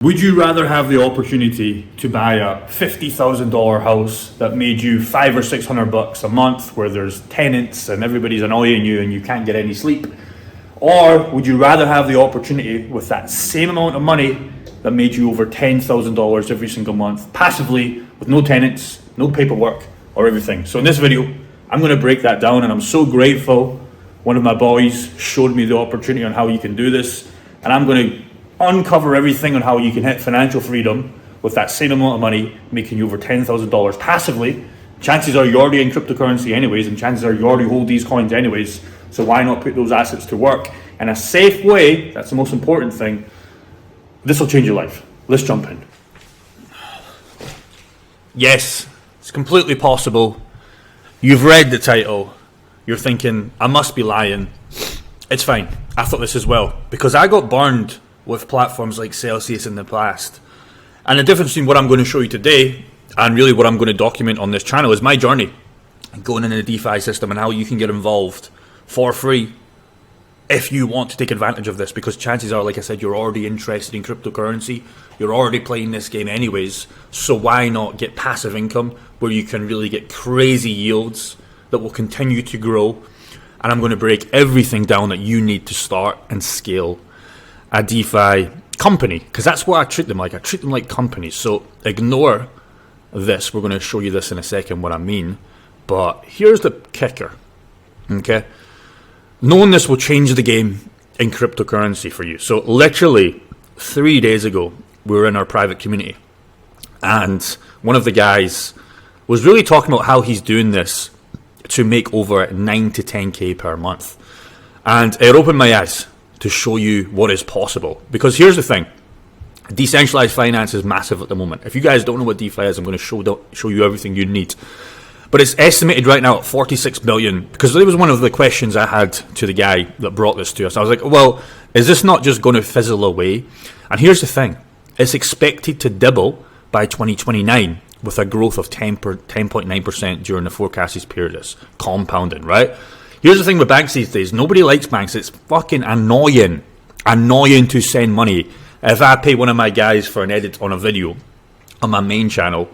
Would you rather have the opportunity to buy a $50,000 house that made you $500 or $600 a month, where there's tenants and everybody's annoying you and you can't get any sleep? Or would you rather have the opportunity with that same amount of money that made you over $10,000 every single month, passively, with no tenants, no paperwork, or everything? So in this video, I'm going to break that down, and I'm so grateful one of my boys showed me the opportunity on how you can do this, and I'm going to uncover everything on how you can hit financial freedom with that same amount of money, making you over $10,000 passively. Chances are you're already in cryptocurrency anyways, and chances are you already hold these coins anyways, so why not put those assets to work in a safe way? That's the most important thing. This will change your life. Let's jump in. Yes, it's completely possible. You've read the title. You're thinking, I must be lying. It's fine. I thought this as well, because I got burned with platforms like Celsius in the past. And the difference between what I'm going to show you today and really what I'm going to document on this channel is my journey going into the DeFi system and how you can get involved for free if you want to take advantage of this, because chances are, like I said, you're already interested in cryptocurrency, you're already playing this game anyways, so why not get passive income where you can really get crazy yields that will continue to grow? And I'm going to break everything down that you need to start and scale a DeFi company, because that's what I treat them like. I treat them like companies. So ignore this. We're going to show you this in a second, what I mean. But here's the kicker, okay? Knowing this will change the game in cryptocurrency for you. So literally 3 days ago, we were in our private community, and one of the guys was really talking about how he's doing this to make over 9 to 10K per month. And it opened my eyes to show you what is possible. Because here's the thing, decentralized finance is massive at the moment. If you guys don't know what DeFi is, I'm going to show you everything you need. But it's estimated right now at 46 billion, because there was one of the questions I had to the guy that brought this to us. I was like, well, is this not just going to fizzle away? And here's the thing, it's expected to double by 2029 with a growth of 10.9% during the forecasted period. Is compounding, right? Here's the thing with banks these days. Nobody likes banks. It's fucking annoying to send money. If I pay one of my guys for an edit on a video on my main channel,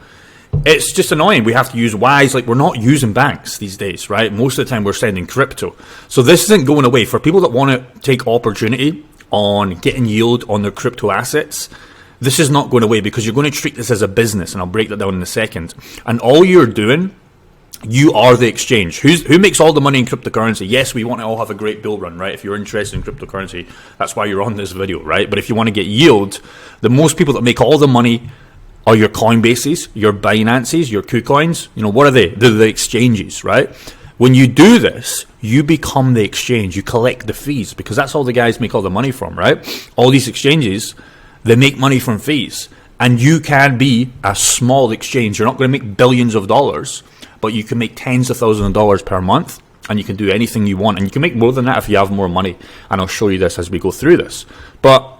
it's just annoying. We have to use Wise. Like, we're not using banks these days, right? Most of the time we're sending crypto. So this isn't going away. For people that want to take opportunity on getting yield on their crypto assets, this is not going away, because you're going to treat this as a business, and I'll break that down in a second. And all you're doing, you are the exchange. Who makes all the money in cryptocurrency? Yes, we want to all have a great bull run, right? If you're interested in cryptocurrency, that's why you're on this video, right? But if you want to get yield, the most people that make all the money are your Coinbases, your Binances, your KuCoins. You know, what are they? They're the exchanges, right? When you do this, you become the exchange. You collect the fees, because that's all the guys make all the money from, right? All these exchanges, they make money from fees. And you can be a small exchange. You're not going to make billions of dollars, but you can make tens of thousands of dollars per month, and you can do anything you want. And you can make more than that if you have more money. And I'll show you this as we go through this. But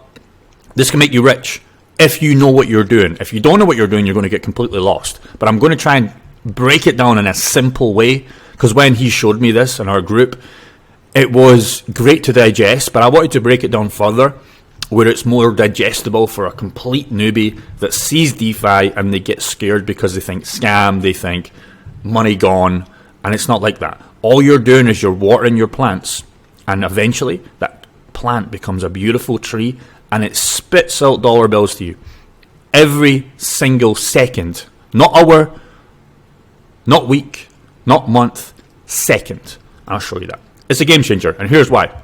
this can make you rich if you know what you're doing. If you don't know what you're doing, you're going to get completely lost. But I'm going to try and break it down in a simple way, because when he showed me this in our group, it was great to digest, but I wanted to break it down further where it's more digestible for a complete newbie that sees DeFi and they get scared because they think scam, they think money gone, and it's not like that. All you're doing is you're watering your plants, and eventually that plant becomes a beautiful tree, and it spits out dollar bills to you every single second. Not hour, not week, not month, second. I'll show you that. It's a game changer, and here's why.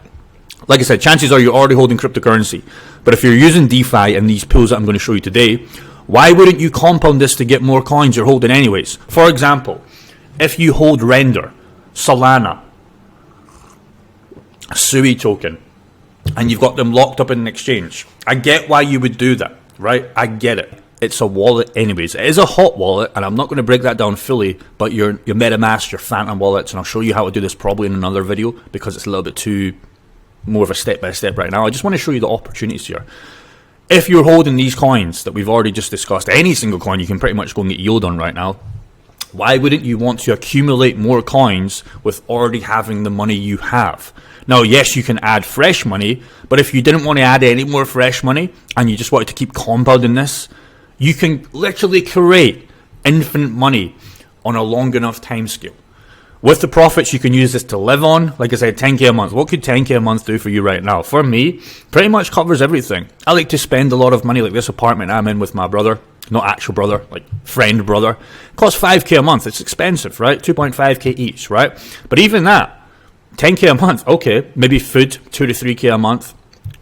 Like I said, chances are you're already holding cryptocurrency, but if you're using DeFi and these pools that I'm going to show you today, why wouldn't you compound this to get more coins you're holding anyways? For example, if you hold Render, Solana, Sui token, and you've got them locked up in an exchange, I get why you would do that, right? I get it. It's a wallet anyways. It is a hot wallet, and I'm not going to break that down fully, but your MetaMask, your Phantom wallets, and I'll show you how to do this probably in another video, because it's a little bit too more of a step-by-step right now. I just want to show you the opportunities here. If you're holding these coins that we've already just discussed, any single coin you can pretty much go and get yield on right now, why wouldn't you want to accumulate more coins with already having the money you have? Now, yes, you can add fresh money, but if you didn't want to add any more fresh money and you just wanted to keep compounding this, you can literally create infinite money on a long enough time scale. With the profits, you can use this to live on. Like I said, 10k a month. What could 10k a month do for you right now? For me, pretty much covers everything. I like to spend a lot of money, like this apartment I'm in with my brother. Not actual brother, like friend brother. It costs 5k a month. It's expensive, right? 2.5k each, right? But even that, 10k a month, okay. Maybe food, 2 to 3k a month.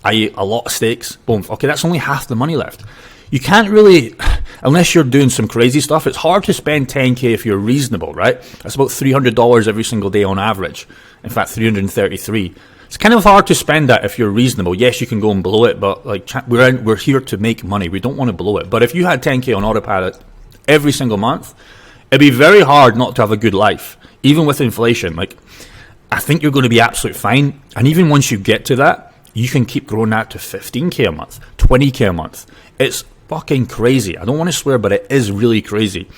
I eat a lot of steaks. Boom. Okay, that's only half the money left. You can't really, unless you're doing some crazy stuff, it's hard to spend 10k if you're reasonable, right? That's about $300 every single day on average. In fact, 333. It's kind of hard to spend that if you're reasonable. Yes, you can go and blow it, but like we're here to make money. We don't want to blow it. But if you had 10k on autopilot every single month, it'd be very hard not to have a good life, even with inflation. Like, I think you're going to be absolutely fine. And even once you get to that, you can keep growing that to 15k a month, 20k a month. It's fucking crazy. I don't want to swear, but it is really crazy.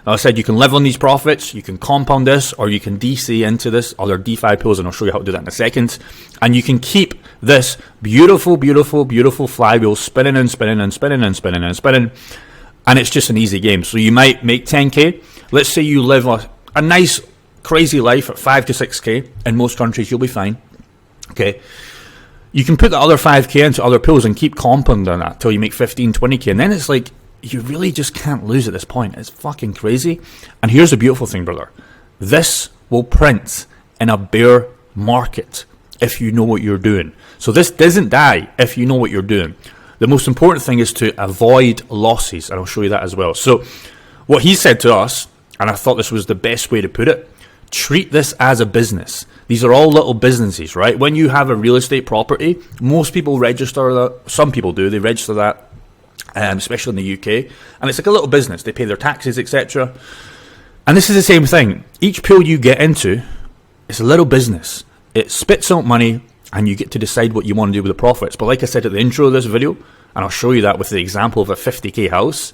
Now, I said you can live on these profits, you can compound this, or you can DC into this other DeFi pools, and I'll show you how to do that in a second. And you can keep this beautiful, beautiful, beautiful flywheel spinning and spinning and spinning and spinning and spinning. And it's just an easy game. So you might make 10k. Let's say you live a nice, crazy life at 5 to 6k. In most countries, you'll be fine. Okay. You can put the other 5k into other pools and keep compounding that till you make 15, 20k. And then it's like, you really just can't lose at this point. It's fucking crazy. And here's the beautiful thing, brother. This will print in a bear market if you know what you're doing. So this doesn't die if you know what you're doing. The most important thing is to avoid losses. And I'll show you that as well. So what he said to us, and I thought this was the best way to put it, treat this as a business. These are all little businesses, right? When you have a real estate property, most people register that. Some people do. They register that. Especially in the UK, and it's like a little business. They pay their taxes, etc. And this is the same thing. Each pool you get into, it's a little business. It spits out money, and you get to decide what you want to do with the profits. But like I said at the intro of this video, and I'll show you that with the example of a 50k house,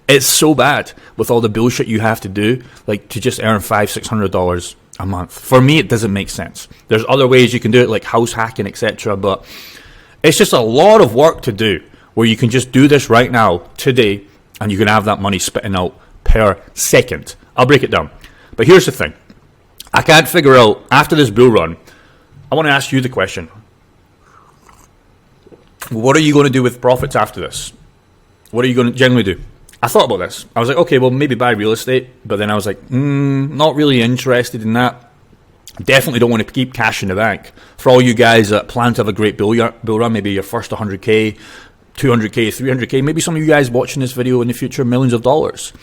it's so bad with all the bullshit you have to do, like to just earn $500-600 a month. For me, it doesn't make sense. There's other ways you can do it, like house hacking, etc. But it's just a lot of work to do, where you can just do this right now, today, and you can have that money spitting out per second. I'll break it down. But here's the thing. I can't figure out, after this bull run, I want to ask you the question. What are you going to do with profits after this? What are you going to generally do? I thought about this. I was like, okay, well, maybe buy real estate. But then I was like, not really interested in that. Definitely don't want to keep cash in the bank. For all you guys that plan to have a great bull run, maybe your first 100k, 200k, 300k, maybe some of you guys watching this video in the future, millions of dollars.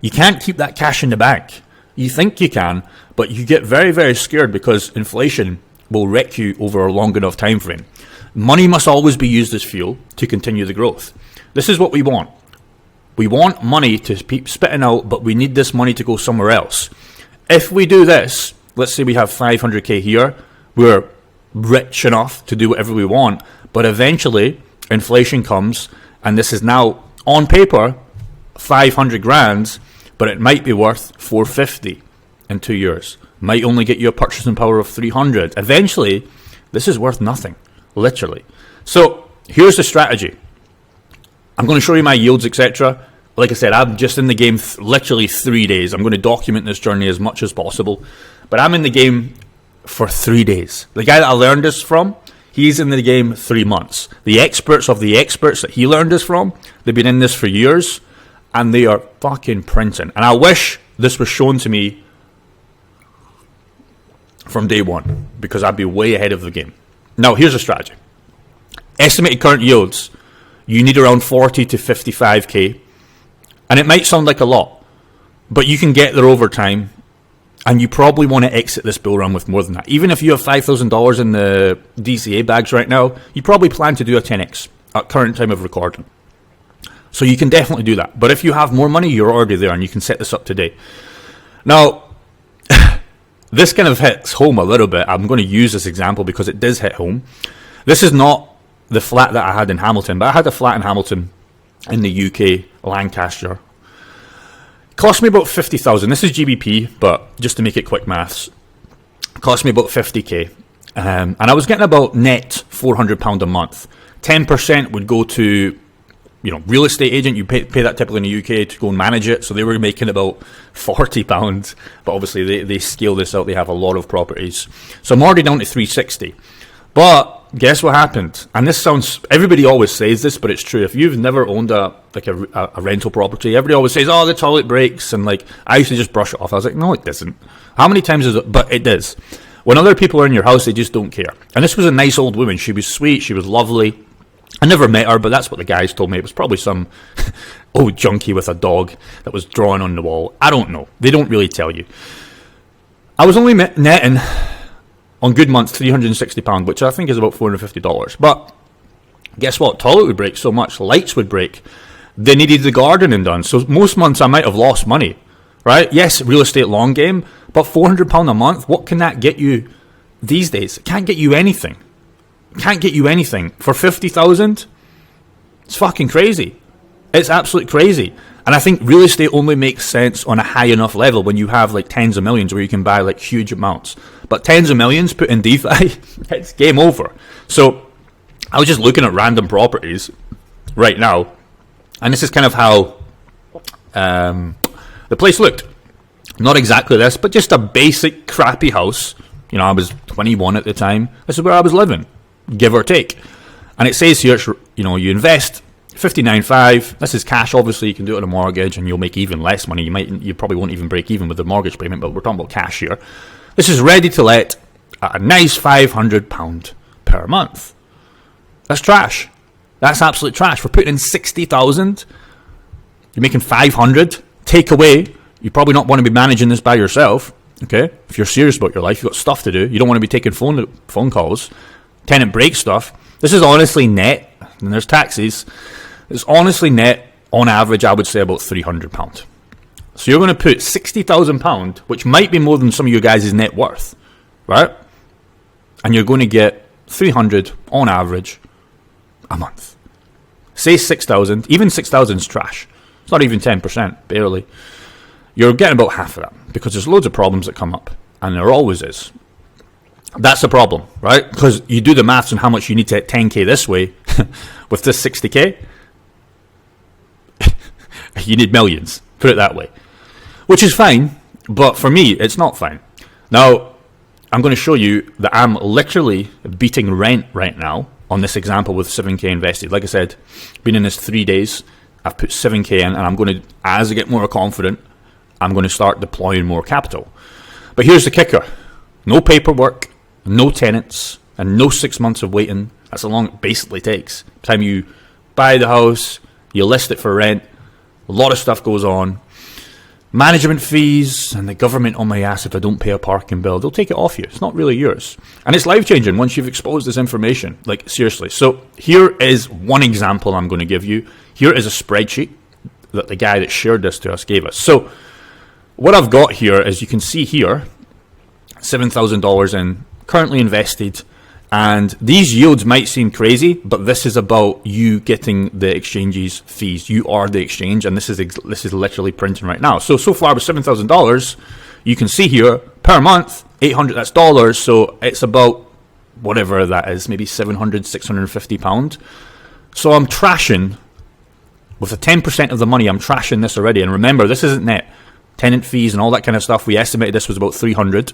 You can't keep that cash in the bank. You think you can, but you get very, very scared because inflation will wreck you over a long enough time frame. Money must always be used as fuel to continue the growth. This is what we want. We want money to keep spitting out, but we need this money to go somewhere else. If we do this, let's say we have 500k here, we're rich enough to do whatever we want, but eventually inflation comes, and this is now on paper 500 grand, but it might be worth 450 in 2 years. Might only get you a purchasing power of 300. Eventually, this is worth nothing, literally. So here's the strategy. I'm going to show you my yields, etc. Like I said, I'm just in the game literally 3 days. I'm going to document this journey as much as possible, but I'm in the game for 3 days. The guy that I learned this from, he's in the game 3 months. The experts of the experts that he learned this from, they've been in this for years, and they are fucking printing. And I wish this was shown to me from day one, because I'd be way ahead of the game. Now, here's a strategy. Estimated current yields, you need around 40 to 55k. And it might sound like a lot, but you can get there over time. And you probably want to exit this bull run with more than that. Even if you have $5,000 in the DCA bags right now, you probably plan to do a 10x at current time of recording. So you can definitely do that. But if you have more money, you're already there, and you can set this up today. Now, this kind of hits home a little bit. I'm going to use this example because it does hit home. This is not the flat that I had in Hamilton, but I had a flat in Hamilton in the UK, Lancaster. Cost me about 50,000. This is GBP, but just to make it quick maths, cost me about 50k. And I was getting about net £400 a month. 10% would go to, real estate agent. You pay that typically in the UK to go and manage it. So they were making about £40, but obviously they scale this out. They have a lot of properties. So I'm already down to 360. But guess what happened? And this sounds, everybody always says this, but it's true. If you've never owned a rental property, everybody always says, oh, the toilet breaks. And I used to just brush it off. I was like, no, it doesn't. How many times is it? But it does. When other people are in your house, they just don't care. And this was a nice old woman. She was sweet. She was lovely. I never met her, but that's what the guys told me. It was probably some old junkie with a dog that was drawing on the wall. I don't know. They don't really tell you. I was only netting, on good months, £360, which I think is about $450. But guess what? Toilet would break so much. Lights would break. They needed the gardening done. So most months I might have lost money. Right? Yes, real estate long game. But £400 a month, what can that get you these days? It can't get you anything. Can't get you anything. For 50,000, it's fucking crazy. It's absolutely crazy. And I think real estate only makes sense on a high enough level when you have tens of millions where you can buy huge amounts. But tens of millions put in DeFi, it's game over. So I was just looking at random properties right now, and this is kind of how the place looked. Not exactly this, but just a basic crappy house. I was 21 at the time. This is where I was living, give or take. And it says here, you invest 59.5. This is cash. Obviously, you can do it on a mortgage, and you'll make even less money. You probably won't even break even with the mortgage payment, but we're talking about cash here. This is ready to let at a nice £500 per month. That's trash. That's absolute trash. We're putting in 60,000. You're making 500. Take away. You probably not want to be managing this by yourself. Okay, if you're serious about your life, you've got stuff to do. You don't want to be taking phone calls, tenant break stuff. This is honestly net, and there's taxes. It's honestly net, on average, I would say about £300. So you're going to put £60,000, which might be more than some of your guys' net worth, right? And you're going to get 300 on average a month. Say 6,000, even 6,000 is trash. It's not even 10%, barely. You're getting about half of that because there's loads of problems that come up, and there always is. That's the problem, right? Because you do the maths on how much you need to hit 10k this way with this 60k. You need millions, put it that way, which is fine, but for me, it's not fine. Now, I'm going to show you that I'm literally beating rent right now on this example with 7k invested. Like I said, been in this 3 days, I've put 7k in, and I'm going to, as I get more confident, I'm going to start deploying more capital. But here's the kicker. No paperwork, no tenants, and no 6 months of waiting. That's how long it basically takes. By the time you buy the house, you list it for rent, a lot of stuff goes on. Management fees and the government on my ass if I don't pay a parking bill. They'll take it off you. It's not really yours. And it's life-changing once you've exposed this information. Seriously. So here is one example I'm going to give you. Here is a spreadsheet that the guy that shared this to us gave us. So what I've got here, as you can see here, $7,000 in currently invested, and these yields might seem crazy, but this is about you getting the exchange's fees. You are the exchange, and this is literally printing right now. So far with $7,000, you can see here per month, 800. That's dollars. So it's about whatever that is, maybe 700, 650 pound. So I'm trashing with a 10% of the money. I'm trashing this already, and remember, this isn't net. Tenant fees and all that kind of stuff. We estimated this was about 300.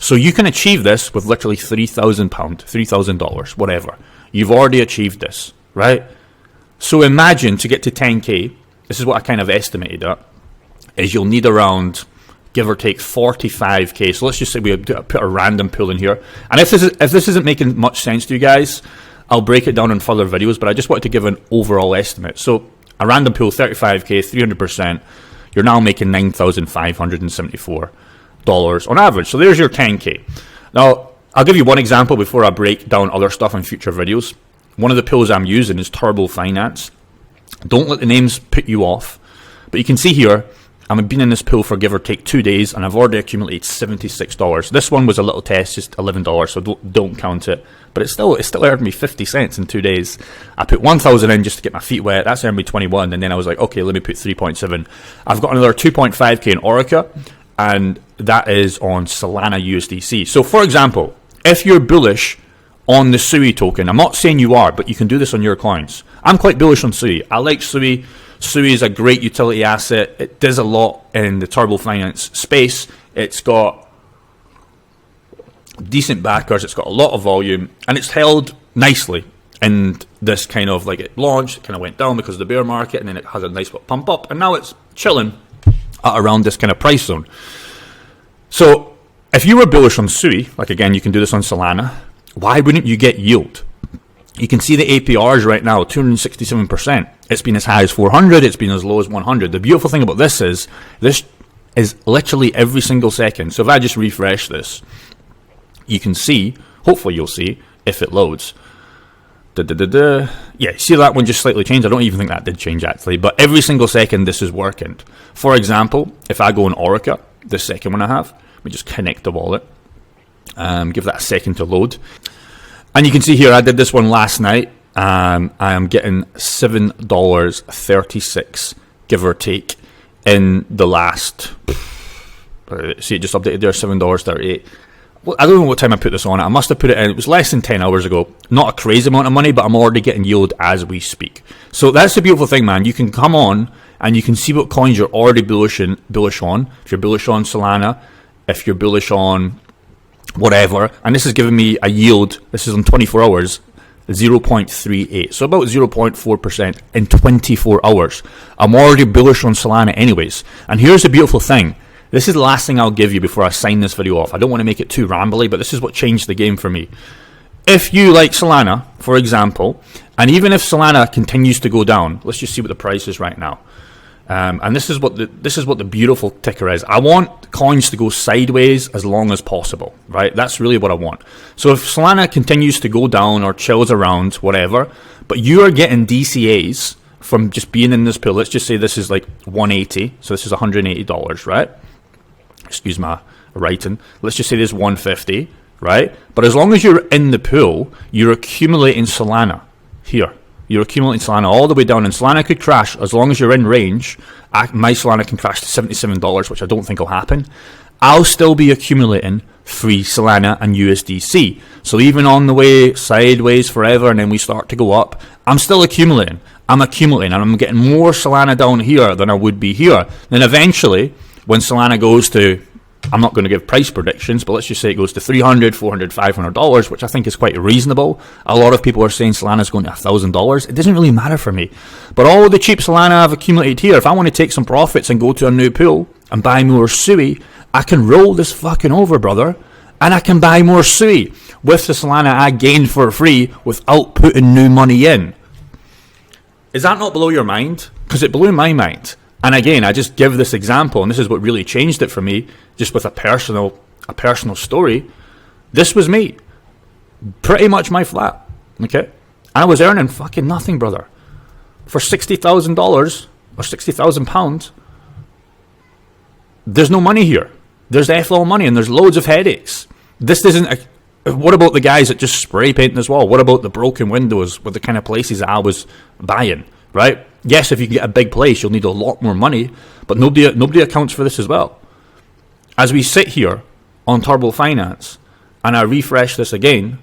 So you can achieve this with literally £3,000, $3,000, whatever. You've already achieved this, right? So imagine to get to 10k, this is what I kind of estimated at, is you'll need around, give or take, 45k. So let's just say we put a random pool in here. And if this isn't making much sense to you guys, I'll break it down in further videos, but I just wanted to give an overall estimate. So a random pool, 35k, 300%, you're now making $9,574 on average. So there's your 10k. Now, I'll give you one example before I break down other stuff in future videos. One of the pools I'm using is Turbo Finance. Don't let the names put you off. But you can see here, I've been in this pool for give or take 2 days, and I've already accumulated $76. This one was a little test, just $11, so don't count it. But it still earned me 50 cents in 2 days. I put 1,000 in just to get my feet wet. That's earned me 21, and then I was like, okay, let me put 3.7. I've got another 2.5k in Orica, and that is on Solana USDC. So for example, If you're bullish on the SUI token, I'm not saying you are, but you can do this on your coins. I'm quite bullish on SUI. I like SUI. SUI is a great utility asset. It does a lot in the turbo finance space. It's got decent backers. It's got a lot of volume, and it's held nicely in this kind of, like, it launched, it kind of went down because of the bear market, and then it has a nice pump up, and now it's chilling at around this kind of price zone. So if you were bullish on SUI, like, again, you can do this on Solana, why wouldn't you get yield? You can see the APRs right now, 267%. It's been as high as 400. It's been as low as 100. The beautiful thing about this is literally every single second. So if I just refresh this, you can see, hopefully you'll see, if it loads. Yeah, see that one just slightly changed? I don't even think that did change, actually. But every single second, this is working. For example, if I go on Orica, the second one I have, let me just connect the wallet. Give that a second to load. And you can see here, I did this one last night. I am getting $7.36, give or take, in the last... see, it just updated there, $7.38. Well, I don't know what time I put this on. I must have put it in. It was less than 10 hours ago. Not a crazy amount of money, but I'm already getting yield as we speak. So that's the beautiful thing, man. You can come on and you can see what coins you're already bullish on. If you're bullish on Solana, if you're bullish on whatever, and this is giving me a yield, this is on 24 hours, 0.38, so about 0.4% in 24 hours. I'm already bullish on Solana anyways. And here's the beautiful thing. This is the last thing I'll give you before I sign this video off. I don't want to make it too rambly, but this is what changed the game for me. If you like Solana, for example, and even if Solana continues to go down, let's just see what the price is right now. And this is what the beautiful ticker is. I want coins to go sideways as long as possible, right? That's really what I want. So if Solana continues to go down or chills around, whatever, but you are getting DCAs from just being in this pool, let's just say this is like 180, so this is $180, right? Excuse my writing. Let's just say this is 150, right? But as long as you're in the pool, you're accumulating Solana here. You're accumulating Solana all the way down, and Solana could crash as long as you're in range. My Solana can crash to $77, which I don't think will happen. I'll still be accumulating free Solana and USDC. So even on the way sideways forever, and then we start to go up, I'm still accumulating. I'm accumulating, and I'm getting more Solana down here than I would be here. Then eventually, when Solana goes to, I'm not going to give price predictions, but let's just say it goes to $300, $400, $500, which I think is quite reasonable. A lot of people are saying Solana's going to $1,000. It doesn't really matter for me. But all the cheap Solana I've accumulated here, if I want to take some profits and go to a new pool and buy more SUI, I can roll this fucking over, brother, and I can buy more SUI with the Solana I gained for free without putting new money in. Is that not blow your mind? Because it blew my mind. And again, I just give this example, and this is what really changed it for me, just with a personal story. This was me. Pretty much my flat. Okay? I was earning fucking nothing, brother. For $60,000 or £60,000, there's no money here. There's FLO money, and there's loads of headaches. This isn't what about the guys that just spray paint this wall? What about the broken windows with the kind of places that I was buying, right? Yes, if you get a big place, you'll need a lot more money, but nobody accounts for this as well. As we sit here on Turbo Finance, and I refresh this again,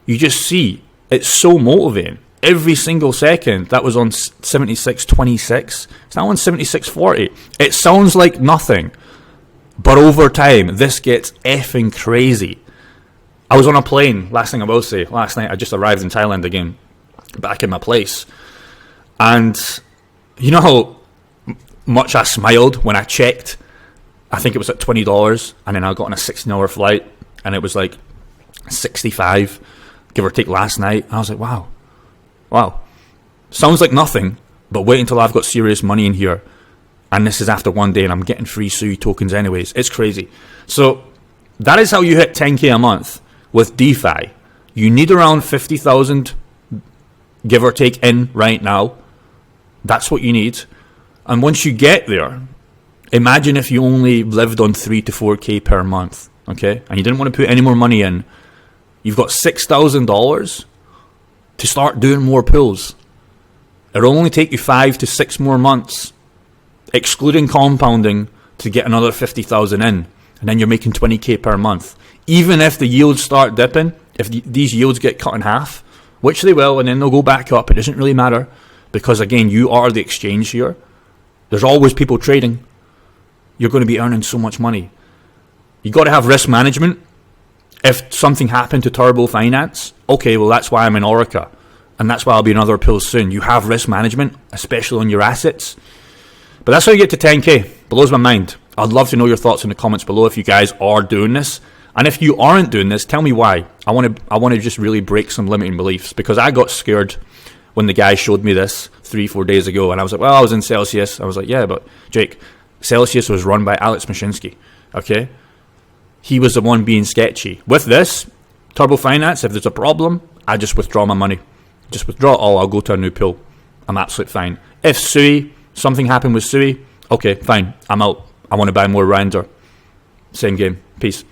you just see it's so motivating. Every single second, that was on 76.26. It's now on 76.40. It sounds like nothing, but over time, this gets effing crazy. I was on a plane, last thing I will say, last night I just arrived in Thailand again, back in my place. And you know how much I smiled when I checked? I think it was at $20, and then I got on a 16-hour flight, and it was like 65, give or take, last night. And I was like, wow. Sounds like nothing, but wait until I've got serious money in here. And this is after one day, and I'm getting free SUI tokens anyways. It's crazy. So that is how you hit 10K a month with DeFi. You need around 50,000, give or take, in right now. That's what you need. And once you get there, imagine if you only lived on 3 to 4K per month, okay? And you didn't want to put any more money in. You've got $6,000 to start doing more pulls. It'll only take you 5 to 6 more months, excluding compounding, to get another 50,000 in. And then you're making 20K per month. even if the yields start dipping, if these yields get cut in half, which they will, and then they'll go back up, it doesn't really matter, because again, you are the exchange here. There's always people trading. You're going to be earning so much money. You got to have risk management. If something happened to Turbo Finance, okay, well, that's why I'm in Orica, and that's why I'll be in other pools soon. You have risk management, especially on your assets. But that's how you get to 10k. Blows my mind. I'd love to know your thoughts in the comments below if you guys are doing this. And if you aren't doing this, tell me why. I want to just really break some limiting beliefs, because I got scared when the guy showed me this 3-4 days ago, and I was like, well, I was in Celsius. I was like, yeah, but Jake, Celsius was run by Alex Mashinsky, okay? He was the one being sketchy. With this, Turbo Finance, if there's a problem, I just withdraw my money. Just withdraw it all, I'll go to a new pool. I'm absolutely fine. If Sui, something happened with Sui, okay, fine, I'm out. I want to buy more Render. Same game. Peace.